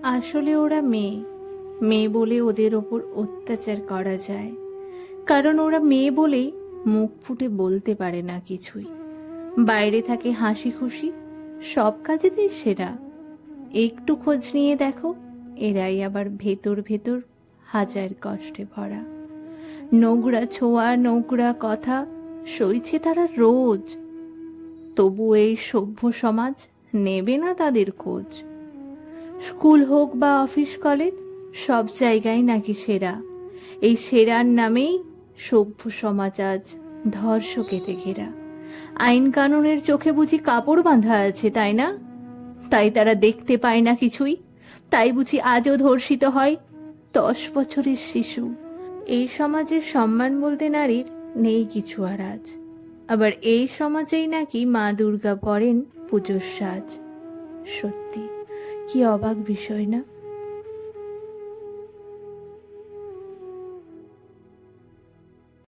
আসলে ওরা মেয়ে, মেয়ে বলে ওদের ওপর অত্যাচার করা যায়। কারণ ওরা মেয়ে বলেই মুখ ফুটে বলতে পারে না কিছুই। বাইরে থাকে হাসি খুশি, সব কাজেতেই সেরা। একটু খোঁজ নিয়ে দেখো, এরাই আবার ভেতর ভেতর হাজার কষ্টে ভরা। নোংরা ছোঁয়া, নোংরা কথা সইছে তারা রোজ। তবু এই সভ্য সমাজ নেবে না তাদের খোঁজ। স্কুল হোক বা অফিস কলেজ, সব জায়গায় নাকি সেরা। এই সেরার নামেই সভ্য সমাজ আজ ধর্ষকেতে ঘেরা। আইন কানুনের চোখে বুঝি কাপড় বাঁধা আছে, তাই না? তাই তারা দেখতে পায় না কিছুই। তাই বুঝি আজও ধর্ষিত হয় 10 বছরের শিশু। এই সমাজের সম্মান বলতে নারীর নেই কিছু আর আজ। আবার এই সমাজেই নাকি মা দুর্গা পরেন পুজোর সাজ। সত্যি, কি অবাক বিষয় না?